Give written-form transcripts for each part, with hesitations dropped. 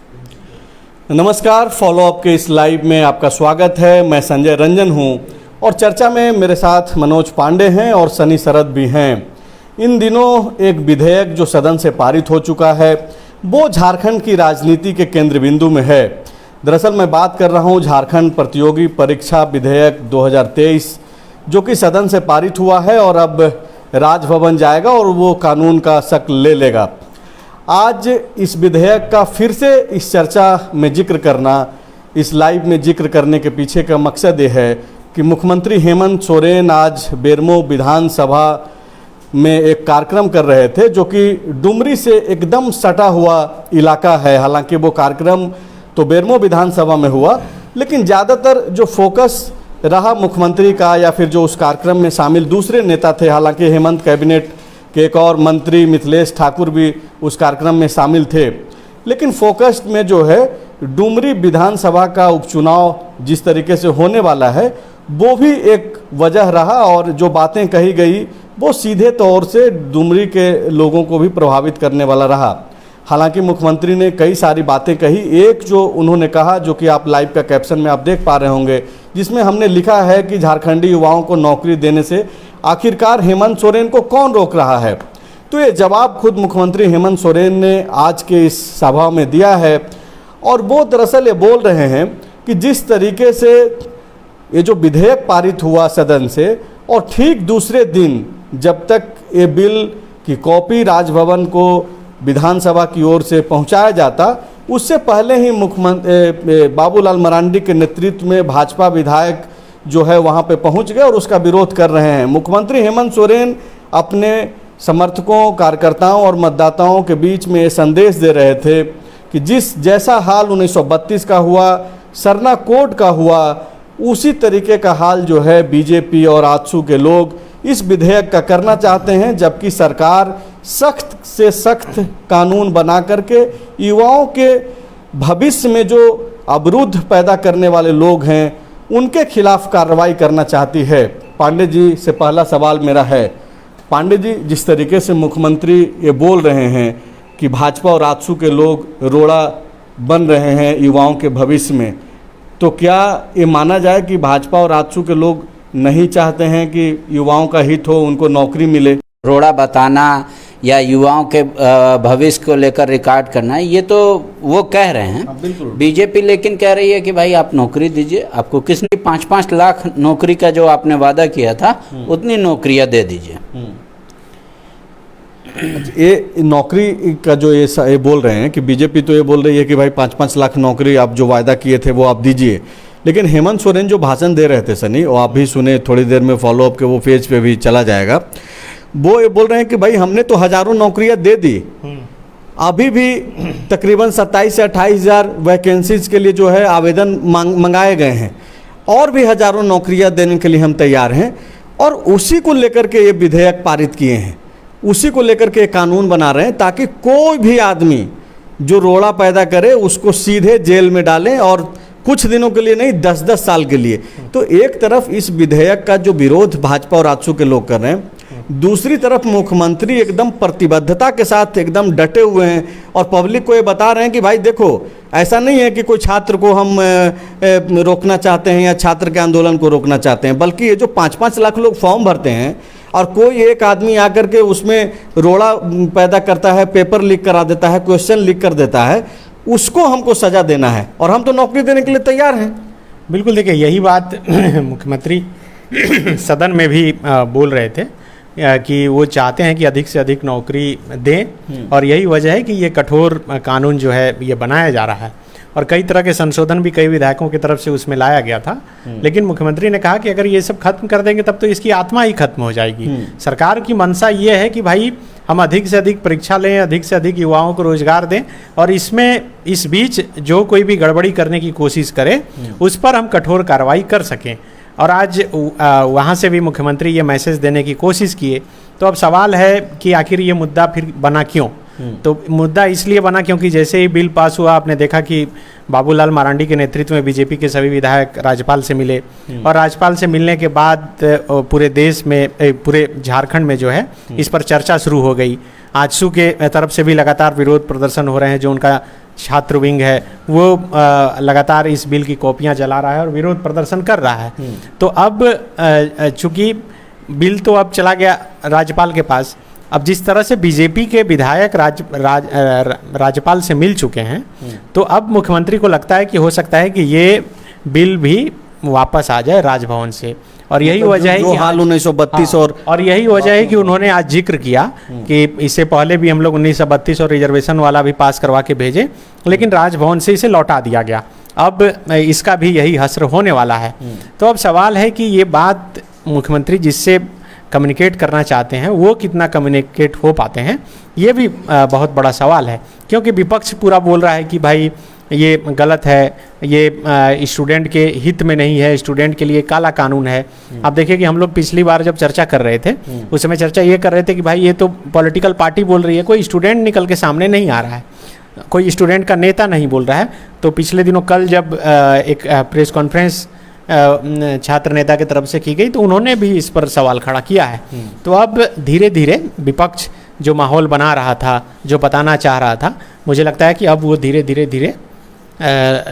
नमस्कार, follow up के इस लाइव में आपका स्वागत है। मैं संजय रंजन हूं और चर्चा में मेरे साथ मनोज पांडे हैं और सनी शरद भी हैं। इन दिनों एक विधेयक जो सदन से पारित हो चुका है वो झारखंड की राजनीति के केंद्र बिंदु में है। दरअसल मैं बात कर रहा हूं झारखंड प्रतियोगी परीक्षा विधेयक 2023 जो कि सदन से पारित हुआ है और अब राजभवन जाएगा और वो कानून का शक्ल ले लेगा। आज इस विधेयक का फिर से इस चर्चा में जिक्र करना, इस लाइव में जिक्र करने के पीछे का मकसद ये है कि मुख्यमंत्री हेमंत सोरेन आज बेरमो विधानसभा में एक कार्यक्रम कर रहे थे जो कि डुमरी से एकदम सटा हुआ इलाका है। हालांकि वो कार्यक्रम तो बेरमो विधानसभा में हुआ, लेकिन ज़्यादातर जो फोकस रहा मुख्यमंत्री का या फिर जो उस कार्यक्रम में शामिल दूसरे नेता थे, हालांकि हेमंत कैबिनेट के एक और मंत्री मिथिलेश ठाकुर भी उस कार्यक्रम में शामिल थे, लेकिन फोकस में जो है डुमरी विधानसभा का उपचुनाव जिस तरीके से होने वाला है वो भी एक वजह रहा और जो बातें कही गई वो सीधे तौर से डुमरी के लोगों को भी प्रभावित करने वाला रहा। हालांकि मुख्यमंत्री ने कई सारी बातें कही। एक जो उन्होंने कहा, जो कि आप लाइव का कैप्शन में आप देख पा रहे होंगे, जिसमें हमने लिखा है कि झारखंडी युवाओं को नौकरी देने से आखिरकार हेमंत सोरेन को कौन रोक रहा है। तो ये जवाब खुद मुख्यमंत्री हेमंत सोरेन ने आज के इस सभा में दिया है और वो दरअसल ये बोल रहे हैं कि जिस तरीके से ये जो विधेयक पारित हुआ सदन से और ठीक दूसरे दिन जब तक ये बिल की कॉपी राजभवन को विधानसभा की ओर से पहुंचाया जाता, उससे पहले ही मुख्यमंत्री बाबूलाल मरांडी के नेतृत्व में भाजपा विधायक जो है वहां पे पहुंच गए और उसका विरोध कर रहे हैं। मुख्यमंत्री हेमंत सोरेन अपने समर्थकों, कार्यकर्ताओं और मतदाताओं के बीच में ये संदेश दे रहे थे कि जैसा हाल 1932 का हुआ, सरना कोड का हुआ, उसी तरीके का हाल जो है बीजेपी और आजसू के लोग इस विधेयक का करना चाहते हैं, जबकि सरकार सख्त से सख्त कानून बना करके युवाओं के भविष्य में जो अवरुद्ध पैदा करने वाले लोग हैं उनके खिलाफ कार्रवाई करना चाहती है। पांडे जी से पहला सवाल मेरा है, पांडे जी, जिस तरीके से मुख्यमंत्री ये बोल रहे हैं कि भाजपा और आजसू के लोग रोड़ा बन रहे हैं युवाओं के भविष्य में, तो क्या ये माना जाए कि भाजपा और आजसू के लोग नहीं चाहते हैं कि युवाओं का हित हो, उनको नौकरी मिले? रोड़ा बताना या युवाओं के भविष्य को लेकर रिकॉर्ड करना, ये तो वो कह रहे हैं। बीजेपी लेकिन कह रही है कि भाई आप नौकरी दीजिए, आपको किसने 5-5 लाख नौकरी का जो आपने वादा किया था उतनी नौकरियां दे दीजिए। ये नौकरी का जो ये बोल रहे हैं कि बीजेपी तो ये बोल रही है कि भाई 5-5 लाख नौकरी आप जो वायदा किए थे वो आप दीजिए, लेकिन हेमंत सोरेन जो भाषण दे रहे थे सनी, और आप भी सुने, थोड़ी देर में फॉलो अप के वो पेज पे भी चला जाएगा, वो ये बोल रहे हैं कि भाई हमने तो हजारों नौकरियां दे दी, अभी भी तकरीबन 27 से 28 हज़ार वैकेंसीज के लिए जो है आवेदन मंगाए गए हैं और भी हजारों नौकरियां देने के लिए हम तैयार हैं। और उसी को लेकर के ये विधेयक पारित किए हैं, उसी को लेकर के कानून बना रहे हैं ताकि कोई भी आदमी जो रोड़ा पैदा करे उसको सीधे जेल में डालें, और कुछ दिनों के लिए नहीं, 10-10 साल के लिए। तो एक तरफ इस विधेयक का जो विरोध भाजपा और आजसू के लोग कर रहे हैं, दूसरी तरफ मुख्यमंत्री एकदम प्रतिबद्धता के साथ एकदम डटे हुए हैं और पब्लिक को ये बता रहे हैं कि भाई देखो, ऐसा नहीं है कि कोई छात्र को हम रोकना चाहते हैं या छात्र के आंदोलन को रोकना चाहते हैं, बल्कि ये जो 5-5 लाख लोग फॉर्म भरते हैं और कोई एक आदमी आकर के उसमें रोड़ा पैदा करता है, पेपर लीक करा देता है, क्वेश्चन लीक कर देता है, उसको हमको सजा देना है और हम तो नौकरी देने के लिए तैयार हैं। बिल्कुल, देखिए यही बात मुख्यमंत्री सदन में भी बोल रहे थे कि वो चाहते हैं कि अधिक से अधिक नौकरी दें और यही वजह है कि ये कठोर कानून जो है ये बनाया जा रहा है और कई तरह के संशोधन भी कई विधायकों की तरफ से उसमें लाया गया था। लेकिन मुख्यमंत्री ने कहा कि अगर ये सब खत्म कर देंगे तब तो इसकी आत्मा ही खत्म हो जाएगी। सरकार की मंशा ये है कि भाई हम अधिक से अधिक परीक्षा लें, अधिक से अधिक युवाओं को रोजगार दें और इस बीच जो कोई भी गड़बड़ी करने की कोशिश करे उस पर हम कठोर कार्रवाई कर सकें। और आज वहाँ से भी मुख्यमंत्री ये मैसेज देने की कोशिश किए। तो अब सवाल है कि आखिर ये मुद्दा फिर बना क्यों? तो मुद्दा इसलिए बना क्योंकि जैसे ही बिल पास हुआ, आपने देखा कि बाबूलाल मरांडी के नेतृत्व में बीजेपी के सभी विधायक राज्यपाल से मिले और राज्यपाल से मिलने के बाद पूरे देश में, पूरे झारखंड में जो है इस पर चर्चा शुरू हो गई। आजसू के तरफ से भी लगातार विरोध प्रदर्शन हो रहे हैं, जो उनका छात्र विंग है वो लगातार इस बिल की कॉपियां जला रहा है और विरोध प्रदर्शन कर रहा है। तो अब चूंकि बिल तो अब चला गया राज्यपाल के पास, अब जिस तरह से बीजेपी के विधायक राज्यपाल से मिल चुके हैं, तो अब मुख्यमंत्री को लगता है कि हो सकता है कि ये बिल भी वापस आ जाए राजभवन से। और यही वजह है कि हाल 1932 और यही वजह है कि उन्होंने आज जिक्र किया कि इससे पहले भी हम लोग 1932 और रिजर्वेशन वाला भी पास करवा के भेजे, लेकिन राजभवन से इसे लौटा दिया गया। अब इसका भी यही हश्र होने वाला है। तो अब सवाल है कि ये बात मुख्यमंत्री जिससे कम्युनिकेट करना चाहते हैं वो कितना कम्युनिकेट हो पाते हैं, ये भी बहुत बड़ा सवाल है। क्योंकि विपक्ष पूरा बोल रहा है कि भाई ये गलत है, ये स्टूडेंट के हित में नहीं है, स्टूडेंट के लिए काला कानून है। आप देखिए कि हम लोग पिछली बार जब चर्चा कर रहे थे उस समय चर्चा ये कर रहे थे कि भाई ये तो पॉलिटिकल पार्टी बोल रही है, कोई स्टूडेंट निकल के सामने नहीं आ रहा है, कोई स्टूडेंट का नेता नहीं बोल रहा है। तो पिछले दिनों कल जब एक प्रेस कॉन्फ्रेंस छात्र नेता की तरफ से की गई तो उन्होंने भी इस पर सवाल खड़ा किया है। तो अब धीरे धीरे विपक्ष जो माहौल बना रहा था, जो बताना चाह रहा था, मुझे लगता है कि अब वो धीरे धीरे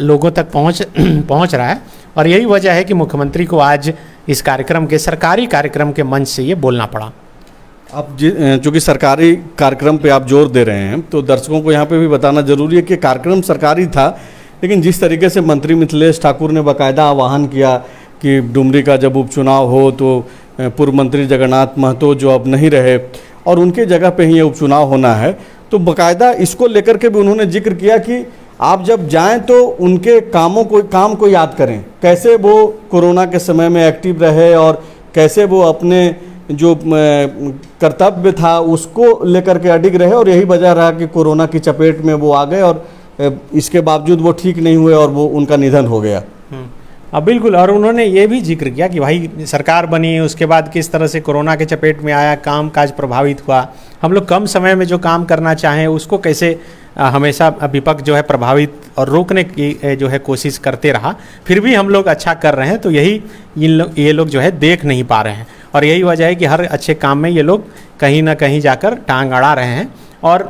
लोगों तक पहुंच रहा है। और यही वजह है कि मुख्यमंत्री को आज इस कार्यक्रम के सरकारी कार्यक्रम के मंच से ये बोलना पड़ा। अब चूँकि सरकारी कार्यक्रम पे आप जोर दे रहे हैं तो दर्शकों को यहाँ पे भी बताना जरूरी है कि कार्यक्रम सरकारी था, लेकिन जिस तरीके से मंत्री मिथिलेश ठाकुर ने बाकायदा आह्वान किया कि डुमरी का जब उपचुनाव हो तो पूर्व मंत्री जगन्नाथ महतो जो अब नहीं रहे और उनके जगह पे ही ये उपचुनाव होना है, तो बाकायदा इसको लेकर के भी उन्होंने जिक्र किया कि आप जब जाएं तो उनके काम को याद करें, कैसे वो कोरोना के समय में एक्टिव रहे और कैसे वो अपने जो कर्तव्य था उसको लेकर के अडिग रहे। और यही वजह रहा कि कोरोना की चपेट में वो आ गए और इसके बावजूद वो ठीक नहीं हुए और वो उनका निधन हो गया। अब बिल्कुल, और उन्होंने ये भी जिक्र किया कि भाई सरकार बनी उसके बाद किस तरह से कोरोना के चपेट में आया, काम काज प्रभावित हुआ, हम लोग कम समय में जो काम करना चाहें उसको कैसे हमेशा विपक्ष जो है प्रभावित और रोकने की जो है कोशिश करते रहा, फिर भी हम लोग अच्छा कर रहे हैं। तो यही ये लोग जो है देख नहीं पा रहे हैं और यही वजह है कि हर अच्छे काम में ये लोग कहीं ना कहीं जाकर टांग अड़ा रहे हैं। और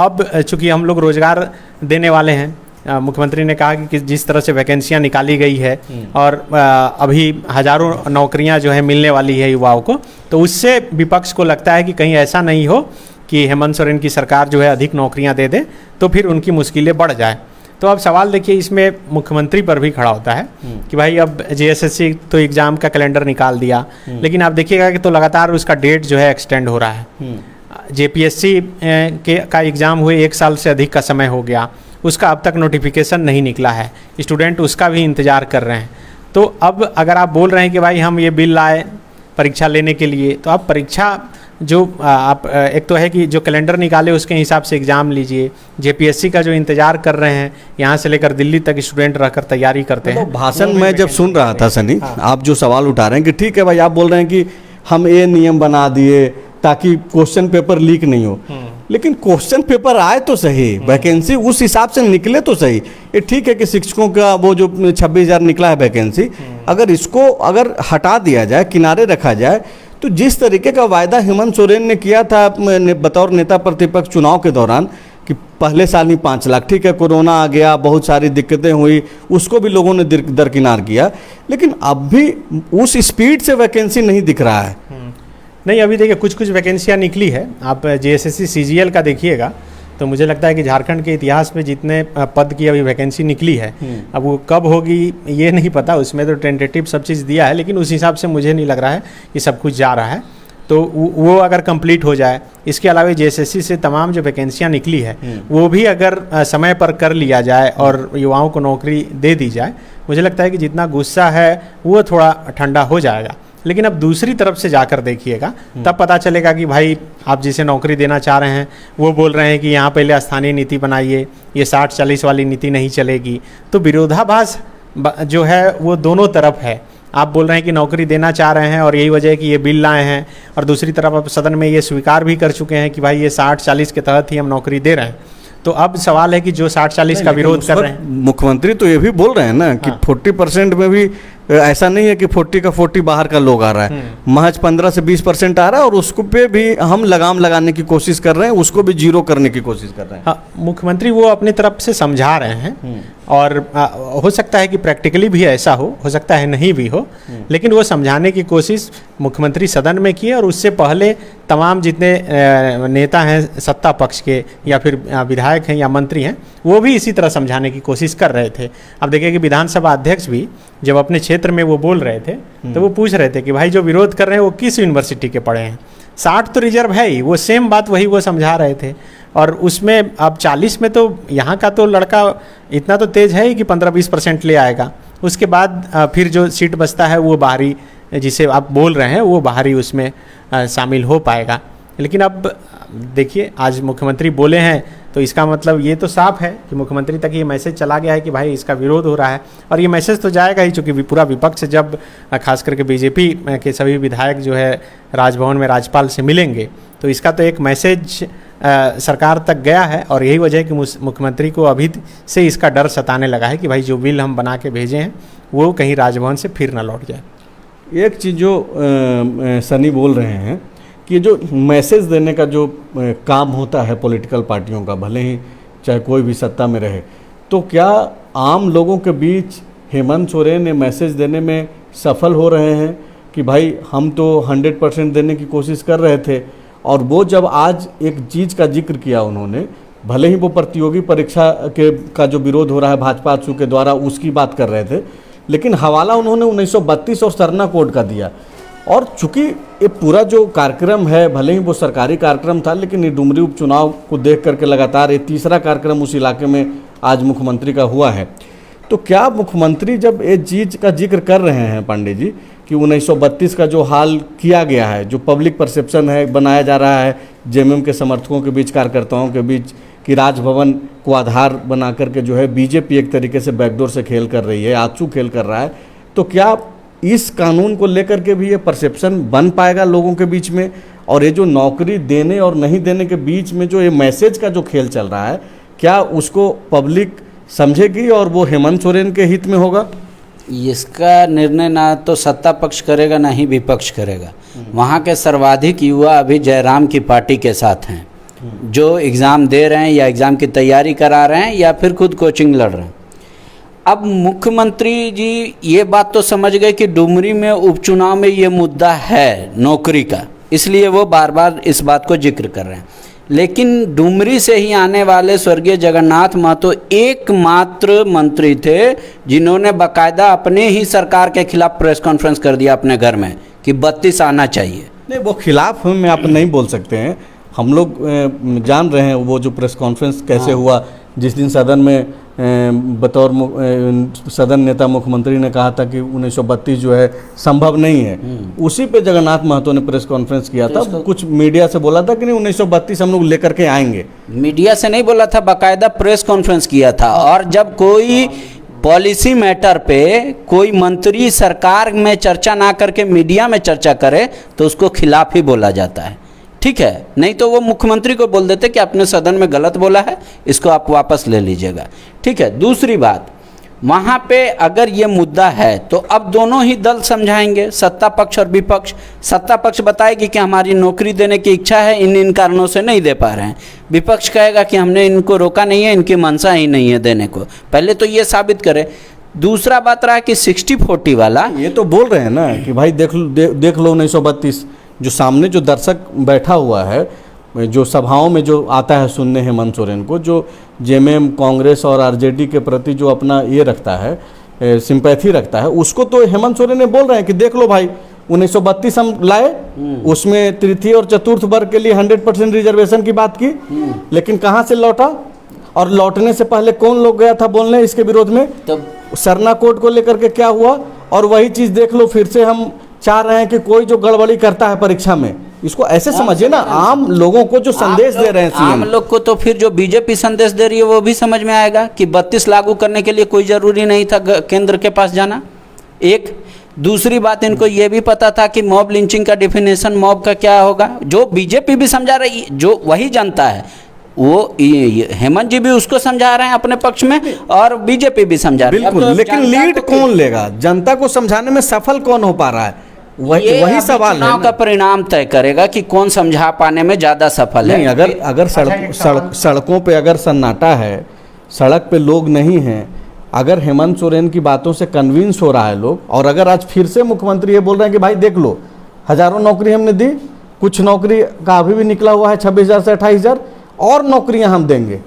अब चूंकि हम लोग रोजगार देने वाले हैं, मुख्यमंत्री ने कहा कि जिस तरह से वैकेंसियां निकाली गई है और अभी हजारों नौकरियां जो है मिलने वाली है युवाओं को, तो उससे विपक्ष को लगता है कि कहीं ऐसा नहीं हो कि हेमंत सोरेन की सरकार जो है अधिक नौकरियां दे दे तो फिर उनकी मुश्किलें बढ़ जाए। तो अब सवाल देखिए इसमें मुख्यमंत्री पर भी खड़ा होता है कि भाई अब JSSC तो एग्ज़ाम का कैलेंडर निकाल दिया, लेकिन आप देखिएगा कि तो लगातार उसका डेट जो है एक्सटेंड हो रहा है। JPSC का एग्ज़ाम हुए 1 साल से अधिक का समय हो गया, उसका अब तक नोटिफिकेशन नहीं निकला है, स्टूडेंट उसका भी इंतज़ार कर रहे हैं। तो अब अगर आप बोल रहे हैं कि भाई हम ये बिल लाए परीक्षा लेने के लिए, तो आप परीक्षा जो आप एक तो है कि जो कैलेंडर निकाले उसके हिसाब से एग्ज़ाम लीजिए। JPSC का जो इंतज़ार कर रहे हैं यहाँ से लेकर दिल्ली तक स्टूडेंट रहकर तैयारी करते हैं। भाषण में जब सुन रहा था सनी, आप जो सवाल उठा रहे हैं कि ठीक है भाई, आप बोल रहे हैं कि हम ये नियम बना दिए ताकि क्वेश्चन पेपर लीक नहीं हो, लेकिन क्वेश्चन पेपर आए तो सही, वैकेंसी उस हिसाब से निकले तो सही। ये ठीक है कि शिक्षकों का वो जो 26,000 निकला है वैकेंसी, अगर इसको अगर हटा दिया जाए, किनारे रखा जाए, तो जिस तरीके का वायदा हेमंत सोरेन ने किया था बतौर नेता प्रतिपक्ष चुनाव के दौरान कि पहले साल ही 5 लाख, ठीक है कोरोना आ गया, बहुत सारी दिक्कतें हुई, उसको भी लोगों ने दरकिनार किया, लेकिन अब भी उस स्पीड से वैकेंसी नहीं दिख रहा है। नहीं, अभी देखिए कुछ वैकेंसियाँ निकली है। आप JSSC CGL का देखिएगा तो मुझे लगता है कि झारखंड के इतिहास में जितने पद की अभी वैकेंसी निकली है, अब वो कब होगी ये नहीं पता, उसमें तो टेंटेटिव सब चीज़ दिया है, लेकिन उस हिसाब से मुझे नहीं लग रहा है कि सब कुछ जा रहा है। तो वो अगर कंप्लीट हो जाए, इसके अलावा JSSC से तमाम जो वैकेंसियाँ निकली है वो भी अगर समय पर कर लिया जाए और युवाओं को नौकरी दे दी जाए, मुझे लगता है कि जितना गुस्सा है वो थोड़ा ठंडा हो जाएगा। लेकिन अब दूसरी तरफ से जाकर देखिएगा तब पता चलेगा कि भाई आप जिसे नौकरी देना चाह रहे हैं वो बोल रहे हैं कि यहाँ पहले स्थानीय नीति बनाइए, ये 60-40 वाली नीति नहीं चलेगी। तो विरोधाभास जो है वो दोनों तरफ है। आप बोल रहे हैं कि नौकरी देना चाह रहे हैं और यही वजह है कि ये बिल लाए हैं, और दूसरी तरफ आप सदन में ये स्वीकार भी कर चुके हैं कि भाई ये 60-40 के तहत ही हम नौकरी दे रहे हैं। तो अब सवाल है कि जो 60-40 का विरोध कर रहे हैं, मुख्यमंत्री तो ये भी बोल रहे हैं ना कि 40% में भी ऐसा नहीं है कि 40 का 40 बाहर का लोग आ रहा है, महज 15 से 20% आ रहा है, और उसको पे भी हम लगाम लगाने की कोशिश कर रहे हैं, उसको भी जीरो करने की कोशिश कर रहे हैं। हाँ, मुख्यमंत्री वो अपनी तरफ से समझा रहे हैं, और हो सकता है कि प्रैक्टिकली भी ऐसा हो सकता है नहीं भी हो, लेकिन वो समझाने की कोशिश मुख्यमंत्री सदन में की, और उससे पहले तमाम जितने नेता हैं सत्ता पक्ष के या फिर विधायक हैं या मंत्री हैं, वो भी इसी तरह समझाने की कोशिश कर रहे थे। अब देखिए कि विधानसभा अध्यक्ष भी जब अपने क्षेत्र में वो बोल रहे थे तो वो पूछ रहे थे कि भाई जो विरोध कर रहे हैं वो किस यूनिवर्सिटी के पढ़े हैं, 60 तो रिजर्व है ही, वो सेम बात वही वो समझा रहे थे। और उसमें अब 40 में तो यहाँ का तो लड़का इतना तो तेज है ही कि 15-20% ले आएगा, उसके बाद फिर जो सीट बचता है वो बाहरी, जिसे आप बोल रहे हैं वो बाहरी उसमें शामिल हो पाएगा। लेकिन अब देखिए आज मुख्यमंत्री बोले हैं तो इसका मतलब ये तो साफ है कि मुख्यमंत्री तक ये मैसेज चला गया है कि भाई इसका विरोध हो रहा है, और ये मैसेज तो जाएगा ही, चूँकि पूरा विपक्ष जब खास करके बीजेपी के सभी विधायक जो है राजभवन में राज्यपाल से मिलेंगे तो इसका तो एक मैसेज सरकार तक गया है, और यही वजह है कि मुख्यमंत्री को अभी से इसका डर सताने लगा है कि भाई जो बिल हम बना के भेजे हैं वो कहीं राजभवन से फिर ना लौट जाए। एक चीज़ जो सनी बोल रहे हैं कि जो मैसेज देने का जो काम होता है पॉलिटिकल पार्टियों का, भले ही चाहे कोई भी सत्ता में रहे, तो क्या आम लोगों के बीच हेमंत सोरेन ये मैसेज देने में सफल हो रहे हैं कि भाई हम तो 100% देने की कोशिश कर रहे थे, और वो जब आज एक चीज़ का जिक्र किया उन्होंने, भले ही वो प्रतियोगी परीक्षा का जो विरोध हो रहा है भाजपा के द्वारा उसकी बात कर रहे थे, लेकिन हवाला उन्होंने 1932 और सरना कोड का दिया। और चूंकि ये पूरा जो कार्यक्रम है, भले ही वो सरकारी कार्यक्रम था, लेकिन ये डुमरी उपचुनाव को देख करके लगातार ये तीसरा कार्यक्रम उस इलाके में आज मुख्यमंत्री का हुआ है। तो क्या मुख्यमंत्री जब ये चीज़ का जिक्र कर रहे हैं पांडे जी कि 1932 का जो हाल किया गया है, जो पब्लिक परसेप्शन है बनाया जा रहा है जेएमएम के समर्थकों के बीच, कार्यकर्ताओं के बीच, कि राजभवन को आधार बना करके जो है बीजेपी एक तरीके से बैकडोर से खेल कर रही है, आचू खेल कर रहा है, तो क्या इस कानून को लेकर के भी ये परसेप्शन बन पाएगा लोगों के बीच में? और ये जो नौकरी देने और नहीं देने के बीच में जो ये मैसेज का जो खेल चल रहा है, क्या उसको पब्लिक समझेगी और वो हेमंत सोरेन के हित में होगा? इसका निर्णय ना तो सत्ता पक्ष करेगा ना ही विपक्ष करेगा। वहाँ के सर्वाधिक युवा अभी जयराम की पार्टी के साथ हैं, जो एग्ज़ाम दे रहे हैं या एग्ज़ाम की तैयारी करा रहे हैं या फिर खुद कोचिंग लड़ रहे हैं। अब मुख्यमंत्री जी ये बात तो समझ गए कि डुमरी में उपचुनाव में ये मुद्दा है नौकरी का, इसलिए वो बार बार इस बात को जिक्र कर रहे हैं। लेकिन डुमरी से ही आने वाले स्वर्गीय जगन्नाथ महतो एकमात्र मंत्री थे जिन्होंने बाकायदा अपने ही सरकार के खिलाफ प्रेस कॉन्फ्रेंस कर दिया अपने घर में कि 32 आना चाहिए। नहीं, वो खिलाफ में आप नहीं बोल सकते हैं, हम लोग जान रहे हैं वो जो प्रेस कॉन्फ्रेंस कैसे हुआ, जिस दिन सदन में बतौर सदन नेता मुख्यमंत्री ने कहा था कि 1932 जो है संभव नहीं है, उसी पे जगन्नाथ महतो ने प्रेस कॉन्फ्रेंस किया था। कुछ मीडिया से बोला था कि नहीं 1932 हम लोग लेकर के आएंगे, मीडिया से नहीं बोला था, बाकायदा प्रेस कॉन्फ्रेंस किया था। और जब कोई पॉलिसी मैटर पे कोई मंत्री सरकार में चर्चा ना करके मीडिया में चर्चा करे तो उसको खिलाफ ही बोला जाता है, ठीक है? नहीं तो वो मुख्यमंत्री को बोल देते कि आपने सदन में गलत बोला है, इसको आप वापस ले लीजिएगा, ठीक है? दूसरी बात, वहाँ पे अगर ये मुद्दा है तो अब दोनों ही दल समझाएंगे, सत्ता पक्ष और विपक्ष। सत्ता पक्ष बताएगी कि हमारी नौकरी देने की इच्छा है, इन कारणों से नहीं दे पा रहे हैं। विपक्ष कहेगा कि हमने इनको रोका नहीं है, इनकी मंशा ही नहीं है देने को। पहले तो ये साबित करे। दूसरा बात रहा कि 60-40 वाला, ये तो बोल रहे हैं ना कि भाई देख लो 1932, जो सामने जो दर्शक बैठा हुआ है, जो सभाओं में जो आता है सुनने हेमंत सोरेन को, जो जेएमएम कांग्रेस और आरजेडी के प्रति जो अपना ये रखता है, सिंपैथी रखता है, उसको तो हेमंत सोरेन ने बोल रहे हैं कि देख लो भाई 1932 हम लाए, उसमें तृतीय और चतुर्थ वर्ग के लिए 100% रिजर्वेशन की बात की, लेकिन कहाँ से लौटा? और लौटने से पहले कौन लोग गया था बोलने इसके विरोध में? तब सरना कोड को लेकर के क्या हुआ? और वही चीज़ देख लो, फिर से हम चाह रहे हैं कि कोई जो गड़बड़ी करता है परीक्षा में, इसको ऐसे समझिए ना, आम लोगों को जो संदेश दे रहे हैं सीएम, आम लोग को तो फिर जो बीजेपी संदेश दे रही है वो भी समझ में आएगा कि 32 लागू करने के लिए कोई ज़रूरी नहीं था केंद्र के पास जाना। एक दूसरी बात, इनको ये भी पता था कि मॉब लिंचिंग का डेफिनेशन मॉब का क्या होगा, जो बीजेपी भी समझा रही, जो वही जनता है। वो हेमंत जी भी उसको समझा रहे हैं अपने पक्ष में और बीजेपी भी समझा रही है। अब बिल्कुल, तो लेकिन जनता लीड को कौन लेगा? जनता को समझाने में सफल कौन हो पा रहा है? ये वही अभी सवाल है चुनाव ना। का परिणाम तय करेगा कि कौन समझा पाने में ज्यादा सफल है। नहीं, अगर सड़कों पे अगर सन्नाटा है, सड़क पे लोग नहीं हैं, अगर हेमंत सोरेन की बातों से कन्विंस हो रहा है लोग, और अगर आज फिर से मुख्यमंत्री ये बोल रहे हैं कि भाई देख लो, हजारों नौकरी हमने दी, कुछ नौकरी का अभी भी निकला हुआ है 26,000 से 28,000 और नौकरियां हम देंगे,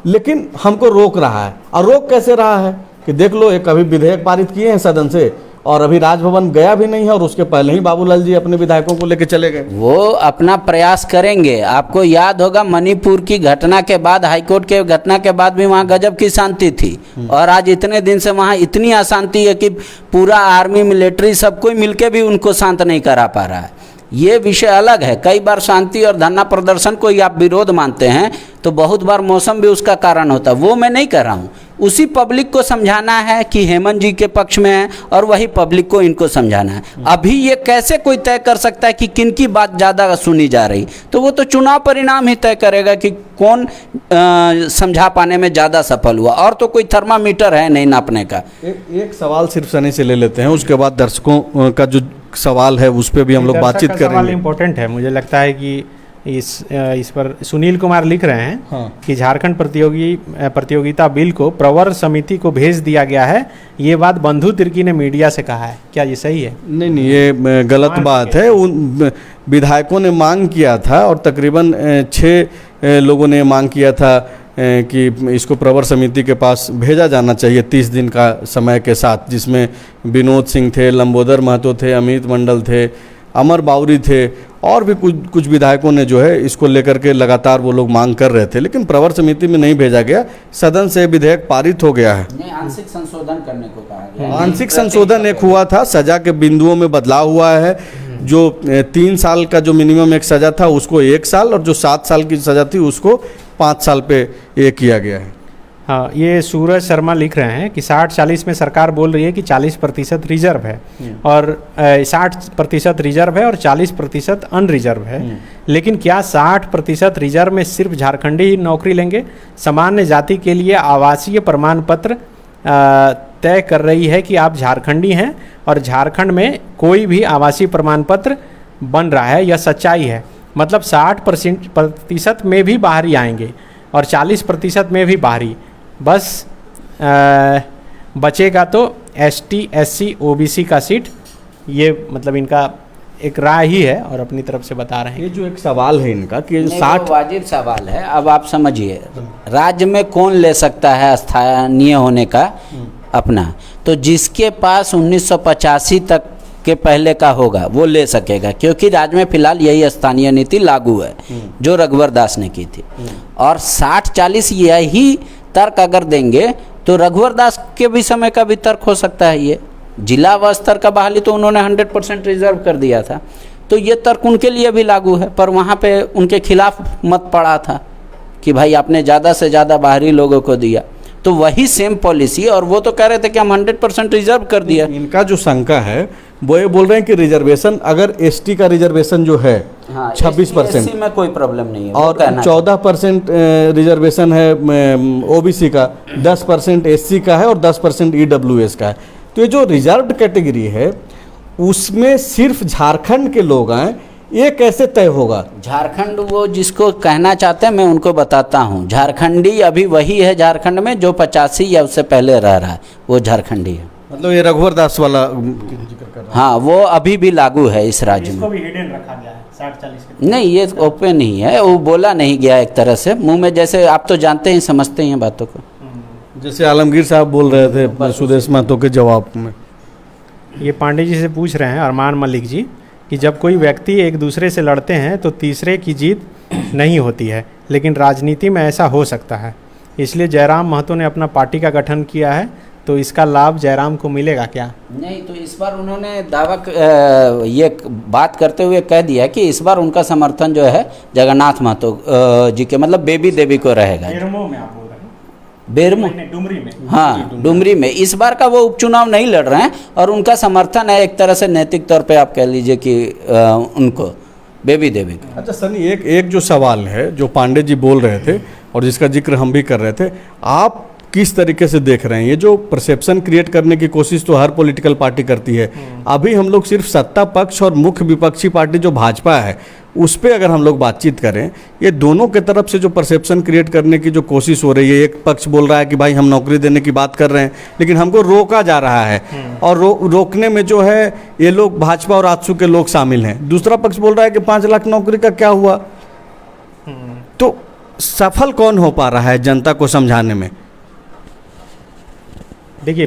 लेकिन हमको रोक रहा है। और रोक कैसे रहा है कि देख लो, एक अभी विधेयक पारित किए हैं सदन से और अभी राजभवन गया भी नहीं है, और उसके पहले ही बाबूलाल जी अपने विधायकों को लेकर चले गए। वो अपना प्रयास करेंगे। आपको याद होगा मणिपुर की घटना के बाद, हाईकोर्ट के घटना के बाद भी वहाँ गजब की शांति थी, और आज इतने दिन से वहाँ इतनी अशांति है कि पूरा आर्मी मिलिट्री सब कोई मिलके भी उनको शांत नहीं करा पा रहा है। ये विषय अलग है। कई बार शांति और धरना प्रदर्शन को ही आप विरोध मानते हैं, तो बहुत बार मौसम भी उसका कारण होता है। वो मैं नहीं कर रहा हूँ। उसी पब्लिक को समझाना है कि हेमंत जी के पक्ष में है, और वही पब्लिक को इनको समझाना है। अभी ये कैसे कोई तय कर सकता है कि किन की बात ज़्यादा सुनी जा रही? तो वो तो चुनाव परिणाम ही तय करेगा कि कौन समझा पाने में ज़्यादा सफल हुआ, और तो कोई थर्मामीटर है नहीं नापने का। एक सवाल सिर्फ सनी से ले लेते हैं, उसके बाद दर्शकों का जो सवाल है उस पर भी हम लोग बातचीत करेंगे। इम्पोर्टेंट है, मुझे लगता है कि इस पर सुनील कुमार लिख रहे हैं हाँ। कि झारखंड प्रतियोगिता बिल को प्रवर समिति को भेज दिया गया है। ये बात बंधु तिर्की ने मीडिया से कहा है, क्या ये सही है? नहीं, ये गलत बात है। उन विधायकों ने मांग किया था, और तकरीबन 6 लोगों ने मांग किया था कि इसको प्रवर समिति के पास भेजा जाना चाहिए 30 दिन का समय के साथ, जिसमें विनोद सिंह थे, लंबोदर महतो थे, अमित मंडल थे, अमर बाउरी थे, और भी कुछ विधायकों ने जो है इसको लेकर के लगातार वो लोग मांग कर रहे थे, लेकिन प्रवर समिति में नहीं भेजा गया। सदन से विधेयक पारित हो गया है। नहीं, आंशिक संशोधन करने को कहा गया। आंशिक संशोधन एक हुआ था, सजा के बिंदुओं में बदलाव हुआ है। जो 3 साल का जो मिनिमम एक सजा था उसको 1 साल, और जो 7 साल की सजा थी उसको 5 साल पे ये किया गया है। हाँ, ये सूरज शर्मा लिख रहे हैं कि 60-40 में सरकार बोल रही है कि 40% रिजर्व है, और 60% रिजर्व है और 40% अनरिजर्व है। लेकिन क्या 60% रिजर्व में सिर्फ झारखंडी ही नौकरी लेंगे? सामान्य जाति के लिए आवासीय प्रमाण पत्र तय कर रही है कि आप झारखंडी हैं, और झारखंड में कोई भी आवासीय प्रमाण पत्र बन रहा है, यह सच्चाई है। मतलब 60% में भी बाहरी आएंगे और 40% में भी बाहरी। बस बचेगा तो ST SC OBC का सीट। ये मतलब इनका एक राय ही है, और अपनी तरफ से बता रहे हैं। ये जो एक सवाल है इनका कि नहीं, 60 वो वाजिब सवाल है। अब आप समझिए, राज्य में कौन ले सकता है स्थानीय होने का अपना? तो जिसके पास 1985 तक के पहले का होगा वो ले सकेगा, क्योंकि राज्य में फिलहाल यही स्थानीय नीति लागू है जो रघुवर दास ने की थी। और 60-40 यही तर्क अगर देंगे तो रघुवर दास के भी समय का भी तर्क हो सकता है। ये जिला व स्तर का बहाली तो उन्होंने 100% रिजर्व कर दिया था, तो ये तर्क उनके लिए भी लागू है। पर वहाँ पे उनके खिलाफ मत पड़ा था कि भाई आपने ज़्यादा से ज़्यादा बाहरी लोगों को दिया। तो वही सेम पॉलिसी, और वो तो कह रहे थे कि हम 100% रिजर्व कर दिया। इनका जो शंका है वो ये बोल रहे हैं कि रिजर्वेशन, अगर ST का रिजर्वेशन जो है 26% में कोई प्रॉब्लम नहीं है, और 14% रिजर्वेशन है OBC का, 10% SC का है और 10% EWS का है। तो ये जो रिजर्व्ड कैटेगरी है उसमें सिर्फ झारखंड के लोग आए, ये कैसे तय होगा? झारखंड, वो जिसको कहना चाहते हैं मैं उनको बताता हूँ। झारखंडी अभी वही है झारखंड में जो 85 या उससे पहले रह रहा है, वो झारखंडी है। मतलब ये रघुवर दास वाला जिक्र कर रहा है। हाँ, वो अभी भी लागू है इस राज्य में। इसको भी हिडन रखा गया है 60-40 के। नहीं, ये ओपन ही है, वो बोला नहीं गया एक तरह से मुंह में, जैसे आप तो जानते ही समझते हैं बातों को। जैसे आलमगीर साहब बोल रहे थे सुदेश महतो के जवाब में। ये पांडे जी से पूछ रहे हैं, अरमान मलिक जी, कि जब कोई व्यक्ति एक दूसरे से लड़ते हैं तो तीसरे की जीत नहीं होती है, लेकिन राजनीति में ऐसा हो सकता है। इसलिए जयराम महतो ने अपना पार्टी का गठन किया है, तो इसका लाभ जयराम को मिलेगा क्या? नहीं, तो इस बार उन्होंने दावा ये बात करते हुए कह दिया कि इस बार उनका समर्थन जो है जगन्नाथ महतो जी के, मतलब बेबी देवी को रहेगा। बेरमो में आप बोल रहे हैं? बेरमो, डुमरी में। हाँ, डुमरी में इस बार का वो उपचुनाव नहीं लड़ रहे हैं, और उनका समर्थन है एक तरह से नैतिक तौर पे, आप कह लीजिए कि उनको वे भी देवेंगे। अच्छा सनी, एक जो सवाल है जो पांडे जी बोल रहे थे और जिसका जिक्र हम भी कर रहे थे, आप किस तरीके से देख रहे हैं? ये जो परसेप्शन क्रिएट करने की कोशिश तो हर पॉलिटिकल पार्टी करती है, अभी हम लोग सिर्फ सत्ता पक्ष और मुख्य विपक्षी पार्टी जो भाजपा है उस पर अगर हम लोग बातचीत करें, ये दोनों के तरफ से जो परसेप्शन क्रिएट करने की जो कोशिश हो रही है, एक पक्ष बोल रहा है कि भाई हम नौकरी देने की बात कर रहे हैं लेकिन हमको रोका जा रहा है और रोकने में जो है ये लोग भाजपा और आजसू के लोग शामिल हैं, दूसरा पक्ष बोल रहा है कि 5 लाख नौकरी का क्या हुआ। तो सफल कौन हो पा रहा है जनता को समझाने में? देखिए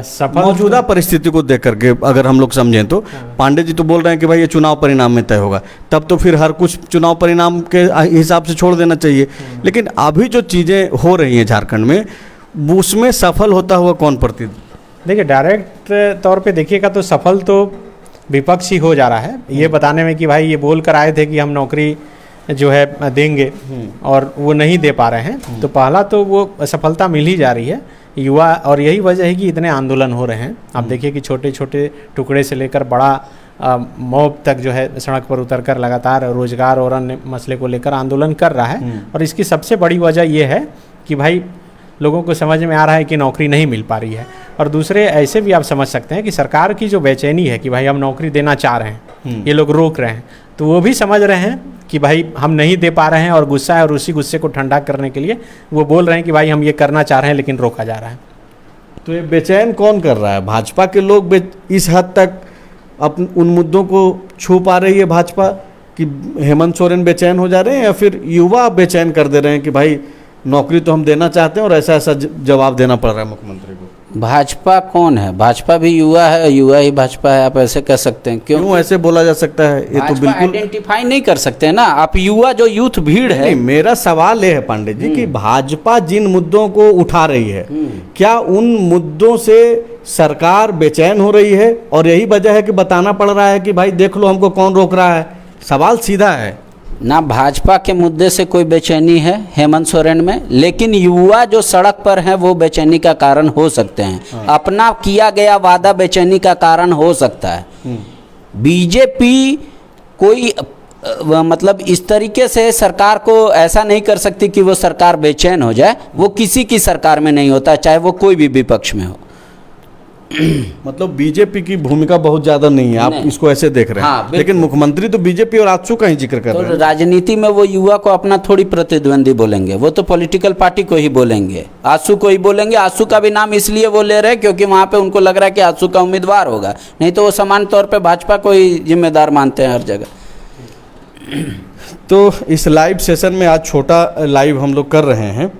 सफल मौजूदा परिस्थिति को देख करके अगर हम लोग समझें तो पांडे जी तो बोल रहे हैं कि भाई ये चुनाव परिणाम में तय होगा, तब तो फिर हर कुछ चुनाव परिणाम के हिसाब से छोड़ देना चाहिए, लेकिन अभी जो चीज़ें हो रही हैं झारखंड में उसमें सफल होता हुआ कौन प्रतीत? देखिए डायरेक्ट तौर पे देखिएगा तो सफल तो विपक्ष ही हो जा रहा है, ये बताने में कि भाई ये बोल कर आए थे कि हम नौकरी जो है देंगे और वो नहीं दे पा रहे हैं। तो पहला तो वो सफलता मिल ही जा रही है युवा, और यही वजह है कि इतने आंदोलन हो रहे हैं। आप देखिए कि छोटे छोटे टुकड़े से लेकर बड़ा मॉब तक जो है सड़क पर उतरकर लगातार रोजगार और अन्य मसले को लेकर आंदोलन कर रहा है। और इसकी सबसे बड़ी वजह ये है कि भाई लोगों को समझ में आ रहा है कि नौकरी नहीं मिल पा रही है, और दूसरे ऐसे भी आप समझ सकते हैं कि सरकार की जो बेचैनी है कि भाई हम नौकरी देना चाह रहे हैं, ये लोग रोक रहे हैं, तो वो भी समझ रहे हैं कि भाई हम नहीं दे पा रहे हैं और गुस्सा है, और उसी गुस्से को ठंडा करने के लिए वो बोल रहे हैं कि भाई हम ये करना चाह रहे हैं लेकिन रोका जा रहा है। तो ये बेचैन कौन कर रहा है? भाजपा के लोग इस हद तक अपन उन मुद्दों को छू पा रही है भाजपा कि हेमंत सोरेन बेचैन हो जा रहे हैं, या फिर युवा बेचैन कर दे रहे हैं कि भाई नौकरी तो हम देना चाहते हैं और ऐसा ऐसा जवाब देना पड़ रहा है मुख्यमंत्री को? भाजपा कौन है? भाजपा भी युवा है, युवा ही भाजपा है, आप ऐसे कह सकते हैं। क्यों ऐसे बोला जा सकता है? ये तो बिल्कुल आइडेंटिफाई नहीं कर सकते ना आप, युवा जो यूथ भीड़ है। नहीं, मेरा सवाल ये है पांडे जी कि भाजपा जिन मुद्दों को उठा रही है, क्या उन मुद्दों से सरकार बेचैन हो रही है और यही वजह है कि बताना पड़ रहा है कि भाई देख लो हमको कौन रोक रहा है? सवाल सीधा है ना, भाजपा के मुद्दे से कोई बेचैनी है हेमंत सोरेन में, लेकिन युवा जो सड़क पर हैं वो बेचैनी का कारण हो सकते हैं। अपना किया गया वादा बेचैनी का कारण हो सकता है। बीजेपी कोई मतलब इस तरीके से सरकार को ऐसा नहीं कर सकती कि वो सरकार बेचैन हो जाए, वो किसी की सरकार में नहीं होता, चाहे वो कोई भी विपक्ष में हो। मतलब बीजेपी की भूमिका बहुत ज्यादा नहीं है, आप इसको ऐसे देख रहे हैं। हाँ, लेकिन मुख्यमंत्री तो बीजेपी और आजसू का ही जिक्र कर रहे हैं। राजनीति में वो युवा को अपना थोड़ी प्रतिद्वंदी बोलेंगे, वो तो पॉलिटिकल पार्टी को ही बोलेंगे, आजसू को ही बोलेंगे। आजसू का भी नाम इसलिए वो ले रहे हैं क्योंकि वहाँ पे उनको लग रहा है कि आजसू का उम्मीदवार होगा, नहीं तो वो समान तौर पर भाजपा को ही जिम्मेदार मानते हैं हर जगह। तो इस लाइव सेशन में आज छोटा लाइव हम लोग कर रहे हैं,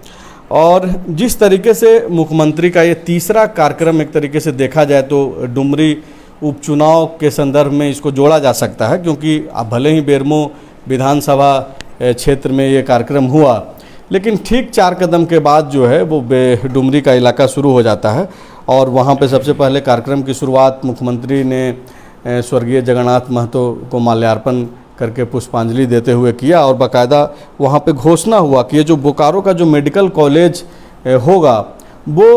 और जिस तरीके से मुख्यमंत्री का ये तीसरा कार्यक्रम एक तरीके से देखा जाए तो डुमरी उपचुनाव के संदर्भ में इसको जोड़ा जा सकता है, क्योंकि अब भले ही बेरमो विधानसभा क्षेत्र में ये कार्यक्रम हुआ, लेकिन ठीक 4 कदम के बाद जो है वो डुमरी का इलाका शुरू हो जाता है, और वहाँ पे सबसे पहले कार्यक्रम की शुरुआत मुख्यमंत्री ने स्वर्गीय जगन्नाथ महतो को माल्यार्पण करके पुष्पांजलि देते हुए किया, और बाकायदा वहाँ पे घोषणा हुआ कि ये जो बोकारो का जो मेडिकल कॉलेज होगा वो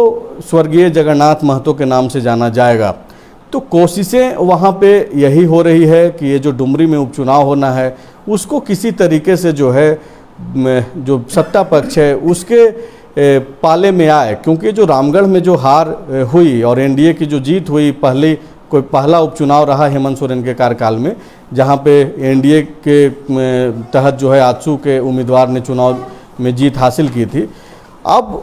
स्वर्गीय जगन्नाथ महतो के नाम से जाना जाएगा। तो कोशिशें वहाँ पे यही हो रही है कि ये जो डुमरी में उपचुनाव होना है उसको किसी तरीके से जो है जो सत्ता पक्ष है उसके पाले में आए, क्योंकि जो रामगढ़ में जो हार हुई और एनडीए की जो जीत हुई, पहला उपचुनाव रहा हेमंत सोरेन के कार्यकाल में, जहां पे एनडीए के तहत जो है आजसू के उम्मीदवार ने चुनाव में जीत हासिल की थी। अब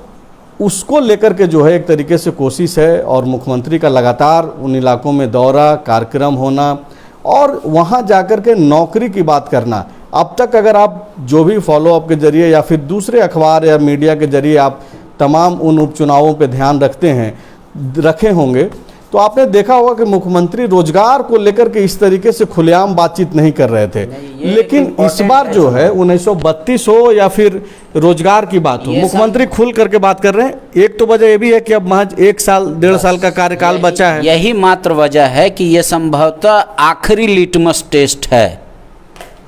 उसको लेकर के जो है एक तरीके से कोशिश है, और मुख्यमंत्री का लगातार उन इलाकों में दौरा, कार्यक्रम होना और वहां जाकर के नौकरी की बात करना। अब तक अगर आप जो भी फॉलोअप के जरिए या फिर दूसरे अखबार या मीडिया के जरिए आप तमाम उन उपचुनावों पे ध्यान रखे होंगे, तो आपने देखा होगा कि मुख्यमंत्री रोजगार को लेकर के इस तरीके से खुलेआम बातचीत नहीं कर रहे थे। लेकिन इस बार जो है 1932 हो या फिर रोजगार की बात हो, मुख्यमंत्री खुल करके बात कर रहे हैं। एक तो वजह ये भी है कि अब महज 1 साल 1.5 साल का कार्यकाल बचा है। यही मात्र वजह है कि ये संभवतः आखिरी लिटमस टेस्ट है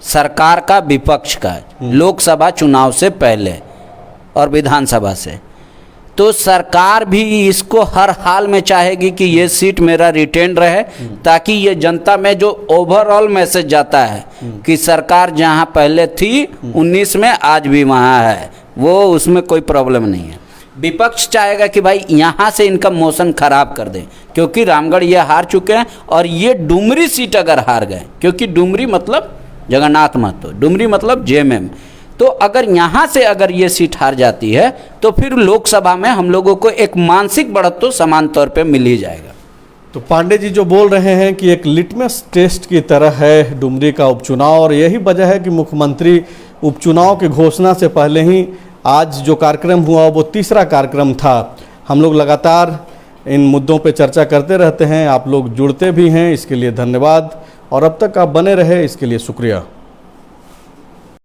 सरकार का, विपक्ष का, लोकसभा चुनाव से पहले और विधानसभा से। तो सरकार भी इसको हर हाल में चाहेगी कि ये सीट मेरा रिटेन रहे, ताकि ये जनता में जो ओवरऑल मैसेज जाता है कि सरकार जहां पहले थी 19 में आज भी वहां है, वो उसमें कोई प्रॉब्लम नहीं है। विपक्ष चाहेगा कि भाई यहाँ से इनका मोशन खराब कर दें, क्योंकि रामगढ़ ये हार चुके हैं, और ये डुमरी सीट अगर हार गए, क्योंकि डुमरी मतलब जगन्नाथ महतो, डुमरी मतलब जेएमएम, तो अगर यहाँ से अगर ये सीट हार जाती है तो फिर लोकसभा में हम लोगों को एक मानसिक बढ़त तो समान तौर पे मिल ही जाएगा। तो पांडे जी जो बोल रहे हैं कि एक लिटमस टेस्ट की तरह है डुमरी का उपचुनाव, और यही वजह है कि मुख्यमंत्री उपचुनाव की घोषणा से पहले ही आज जो कार्यक्रम हुआ वो तीसरा कार्यक्रम था। हम लोग लगातार इन मुद्दों पे चर्चा करते रहते हैं, आप लोग जुड़ते भी हैं, इसके लिए धन्यवाद, और अब तक आप बने रहे इसके लिए शुक्रिया।